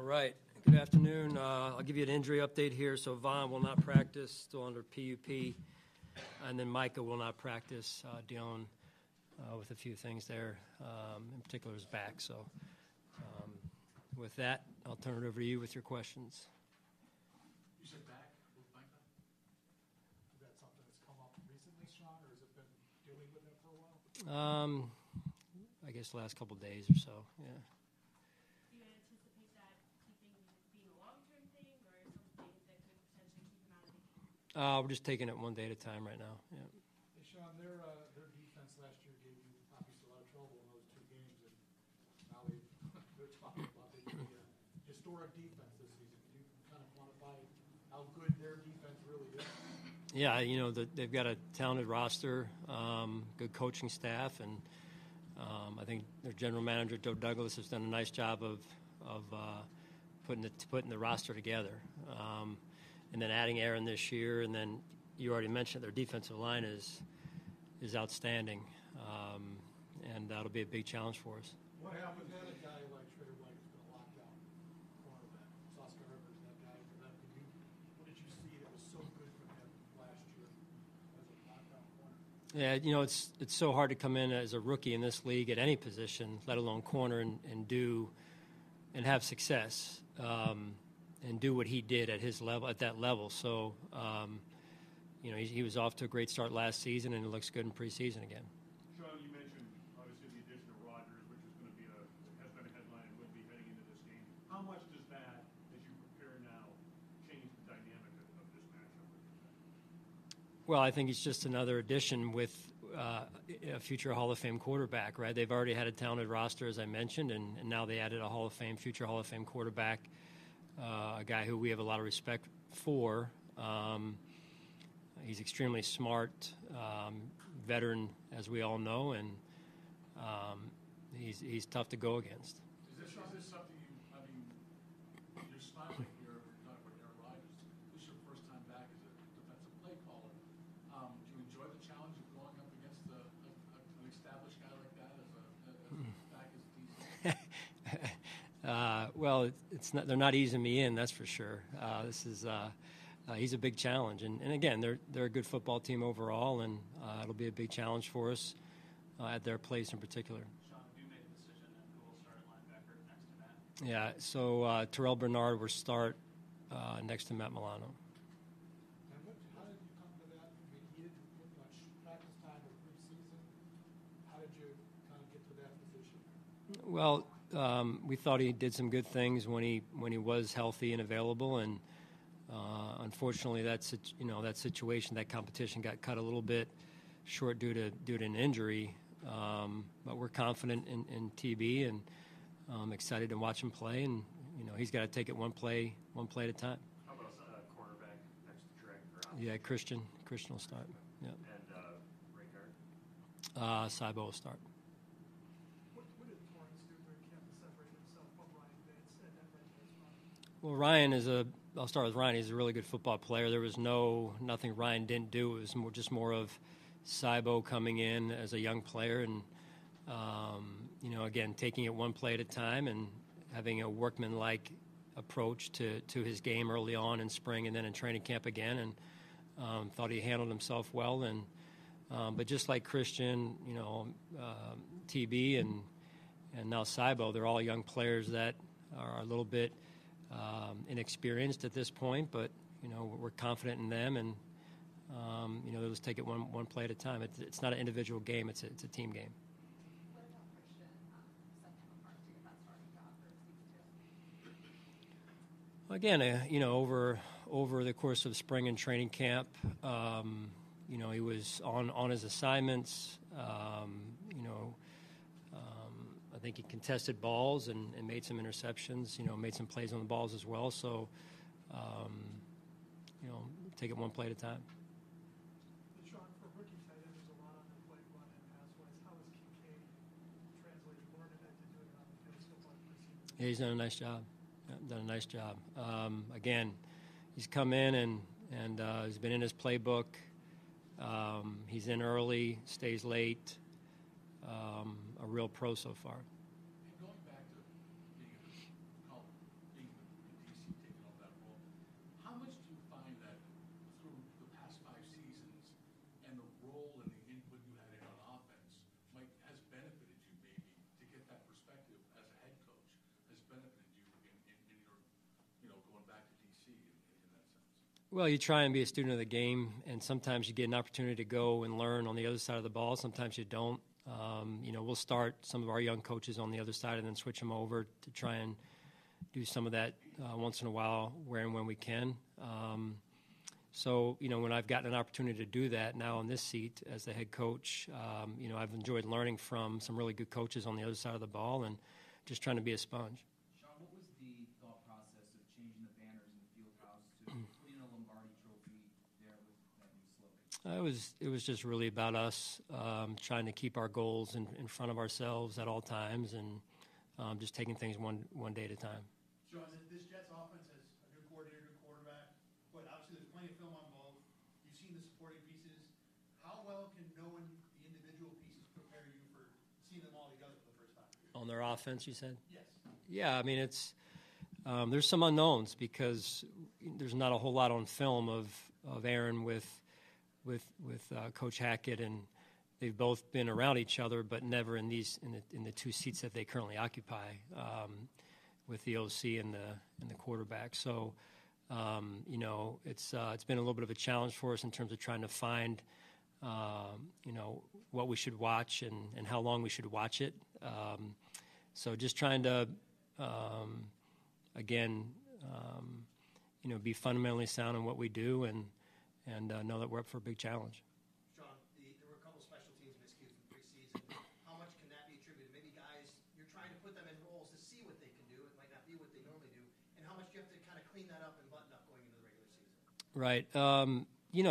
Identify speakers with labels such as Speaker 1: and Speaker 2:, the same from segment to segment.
Speaker 1: All right. Good afternoon. I'll give you an injury update here. So Vaughn will not practice, still under PUP. And then Micah will not practice, dealing with a few things there, in particular his back. So with that, I'll turn it over to you with your questions.
Speaker 2: You said back with Micah? Is that something that's come up recently, Sean, or has it been dealing with it for a while?
Speaker 1: I guess the last couple of days or so, yeah.
Speaker 3: Do you anticipate that being a long-term thing or something that could potentially keep him out of the game?
Speaker 1: We're just taking it one day at a time right now, yeah.
Speaker 2: Hey, Sean, their defense last year gave you obviously a lot of trouble in those two games, and now they're talking about they could be a historic defense this season. Can you kind of quantify how good their defense really is?
Speaker 1: Yeah, they've got a talented roster, good coaching staff, and I think their general manager, Joe Douglas, has done a nice job of putting the roster together. And then adding Aaron this year, and then you already mentioned their defensive line is outstanding, and that'll be a big challenge for us.
Speaker 2: What happened to a guy like Trader White who's been a lockdown cornerback? Oscar Rivers, that guy for them. What did you see that was so good for him last year as a lockdown corner?
Speaker 1: Yeah, it's so hard to come in as a rookie in this league at any position, let alone corner, and have success. And do what he did at that level. So, he was off to a great start last season, and it looks good in preseason again.
Speaker 4: Sean, you mentioned obviously the addition of Rodgers, which is going to be has been a headline and will be heading into this game. How much does that, as you prepare now, change the dynamic of this matchup?
Speaker 1: Well, I think he's just another addition with a future Hall of Fame quarterback, right? They've already had a talented roster, as I mentioned, and now they added a future Hall of Fame quarterback. A guy who we have a lot of respect for. He's extremely smart, veteran, as we all know, and he's tough to go against.
Speaker 2: Is this something you're smiling here, we're talking about Aaron Rodgers. This is your first time back as a defensive play caller. Do you enjoy the challenge of going up against an established guy like that as back as DC?
Speaker 1: Well, they're not easing me in, that's for sure. He's a big challenge, and again, they're a good football team overall, and it'll be a big challenge for us at their place in particular.
Speaker 5: Sean, have you made the decision on who will start at linebacker next to Matt?
Speaker 1: Yeah, so Terrell Bernard will start next to Matt Milano.
Speaker 2: And how did you come to that? I mean, he didn't get much practice time or preseason. How did you kind of get to that position?
Speaker 1: Well, we thought he did some good things when he was healthy and available, and unfortunately, that situation, that competition got cut a little bit short due to an injury. But we're confident in TB, and excited to watch him play. And he's got to take it one play at a time.
Speaker 5: How about cornerback next to Drake?
Speaker 1: Yeah, Christian will start. Yeah.
Speaker 5: And right guard?
Speaker 1: Saibo will start. Well, I'll start with Ryan. He's a really good football player. There was nothing Ryan didn't do. It was more of Saibo coming in as a young player and, again, taking it one play at a time and having a workman-like approach to his game early on in spring and then in training camp again, and thought he handled himself well. And but just like Christian, TB and now Saibo, they're all young players that are a little bit inexperienced at this point, but we're confident in them, and they'll just take it one play at a time. It's not an individual game; it's a team game.
Speaker 6: What about Christian setting him apart to get that starting job for season 2?
Speaker 1: Again, over the course of spring and training camp, he was on his assignments. I think he contested balls and made some interceptions, made some plays on the balls as well. So, take it one play at a time.
Speaker 7: Sean, for rookie tight end, there's a lot on the plate, run and pass-wise. How is Kincaid translating more of that to doing it on the field so far preseason?
Speaker 1: Yeah, he's done a nice job. Again, he's come in and he's been in his playbook. He's in early, stays late. A real pro so far.
Speaker 2: And going back to being the
Speaker 1: Well, you try and be a student of the game, and sometimes you get an opportunity to go and learn on the other side of the ball. Sometimes you don't. We'll start some of our young coaches on the other side and then switch them over to try and do some of that once in a while, where and when we can. So, when I've gotten an opportunity to do that now in this seat as the head coach, I've enjoyed learning from some really good coaches on the other side of the ball and just trying to be a sponge.
Speaker 8: Sean, what was the thought process of changing the banners in the field house to putting a Lombardi trophy there with that new slogan?
Speaker 1: It was just really about us trying to keep our goals in front of ourselves at all times and just taking things one day at a time.
Speaker 2: Sean, this Jets offense has a good coordinator, good quarterback, but obviously there's plenty of film on both. You've seen the supporting pieces. How well can knowing the individual pieces prepare you for seeing them all together for the first time?
Speaker 1: On their offense, you said?
Speaker 2: Yes.
Speaker 1: Yeah, I mean, it's there's some unknowns because there's not a whole lot on film of Aaron with Coach Hackett, and they've both been around each other, but never in the two seats that they currently occupy with the OC and the quarterback. So, it's been a little bit of a challenge for us in terms of trying to find, what we should watch and how long we should watch it. So just trying to, be fundamentally sound in what we do and know that we're up for a big challenge.
Speaker 9: Sean, there were a couple special teams miscues in preseason. How much can that be attributed? Maybe guys, you're trying to put them in roles to see what they can do. It might not be what they normally do. And how much do you have to kind of clean that up and button up going into the regular season?
Speaker 1: Right. You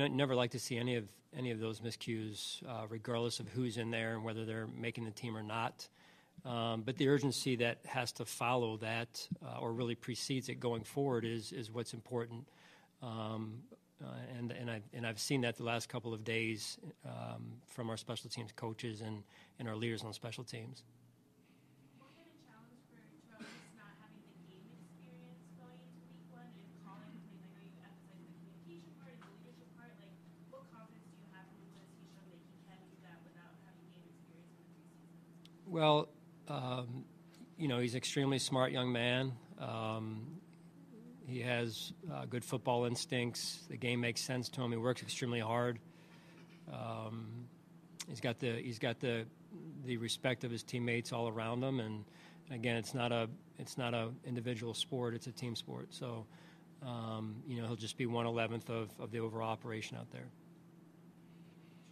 Speaker 1: never like to see any of those miscues, regardless of who's in there and whether they're making the team or not. But the urgency that has to follow that or really precedes it going forward is what's important. And I've seen that the last couple of days from our special teams coaches and our leaders on special teams.
Speaker 3: What kind of challenge for Travis not having the game experience going into week one and calling plays? I know you emphasize the communication part and the leadership part. Like, what confidence do you have in him? Has he shown that he can do that without having game experience in the preseason?
Speaker 1: Well, he's an extremely smart young man. He has good football instincts. The game makes sense to him. He works extremely hard. He's got the respect of his teammates all around him. And again, it's not a individual sport. It's a team sport. So, he'll just be 1/11th of the overall operation out there.
Speaker 4: Did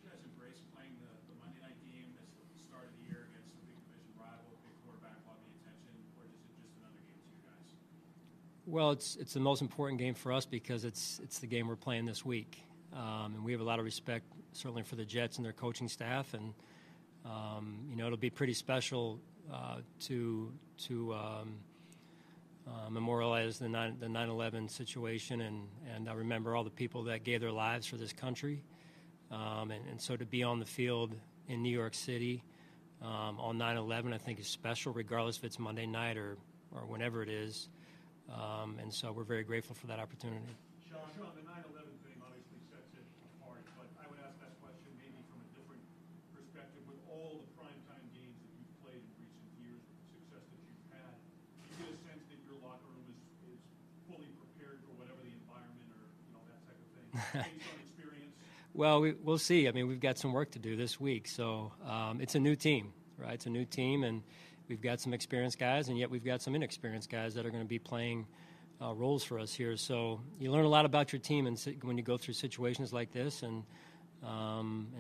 Speaker 4: you guys embrace playing the Monday night game as the start of the year against a big division rival, big quarterback on the attention, or is it just another game to you guys?
Speaker 1: Well, it's the most important game for us because it's the game we're playing this week, and we have a lot of respect certainly for the Jets and their coaching staff, and it'll be pretty special to memorialize the 9/11 situation, and I remember all the people that gave their lives for this country, and so to be on the field in New York City on 9/11 I think is special, regardless if it's Monday night or whenever it is. And so we're very grateful for that opportunity.
Speaker 4: Sean, the 9/11 thing obviously sets it apart, but I would ask that question maybe from a different perspective. With all the primetime games that you've played in recent years, with the success that you've had, do you get a sense that your locker room is fully prepared for whatever the environment or that type of thing, based on experience?
Speaker 1: Well, we'll see. I mean, we've got some work to do this week. So it's a new team, right? It's a new team, and we've got some experienced guys, and yet we've got some inexperienced guys that are going to be playing roles for us here. So you learn a lot about your team when you go through situations like this, and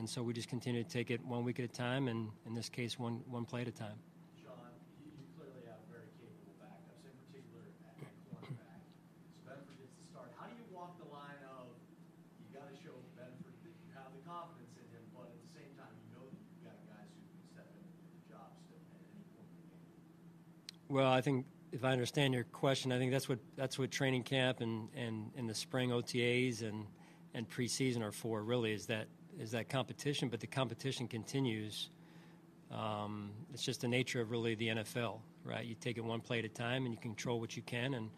Speaker 1: so we just continue to take it 1 week at a time, and in this case, one play at a time.
Speaker 9: Sean, you clearly have very capable backups, in particular at cornerback. So Benford gets the start. How do you walk the line of you got to show Benford that you have the confidence in him, but at the same time you know that you've got guys who can step in and do the job still at any point in the game?
Speaker 1: Well, I think if I understand your question, I think that's what training camp and the spring OTAs and preseason are for. Really, is that competition, but the competition continues. It's just the nature of really the NFL, right? You take it one play at a time, and you control what you can, and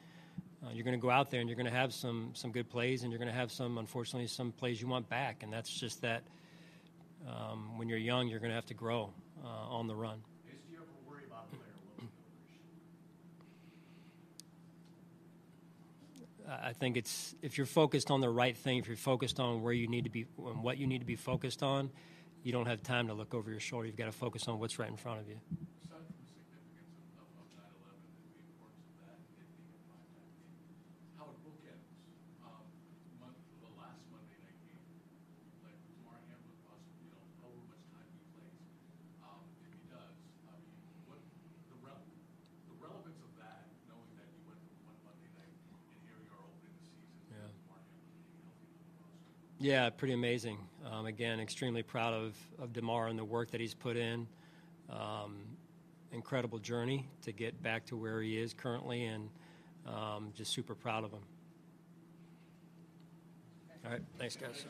Speaker 1: you're going to go out there and you're going to have some good plays, and you're going to have unfortunately, some plays you want back, and that's just that. When you're young, you're going to have to grow on the run.
Speaker 9: Do you ever worry about a player looking over his
Speaker 1: I think it's if you're focused on the right thing, if you're focused on where you need to be, and what you need to be focused on, you don't have time to look over your shoulder. You've got to focus on what's right in front of you.
Speaker 2: Aside from the significance of 9/11 and the importance of that and it being a primetime game, how it bookends the last Monday night game, like with Damar Hamlin, possibly, however much time he plays, if he does, I mean, what the relevance of that, knowing that you went from one Monday night and here you are opening the season with Damar Hamlin being healthy on the roster.
Speaker 1: Yeah, pretty amazing. Again, extremely proud of DeMar and the work that he's put in. Incredible journey to get back to where he is currently, and just super proud of him. All right, thanks, guys.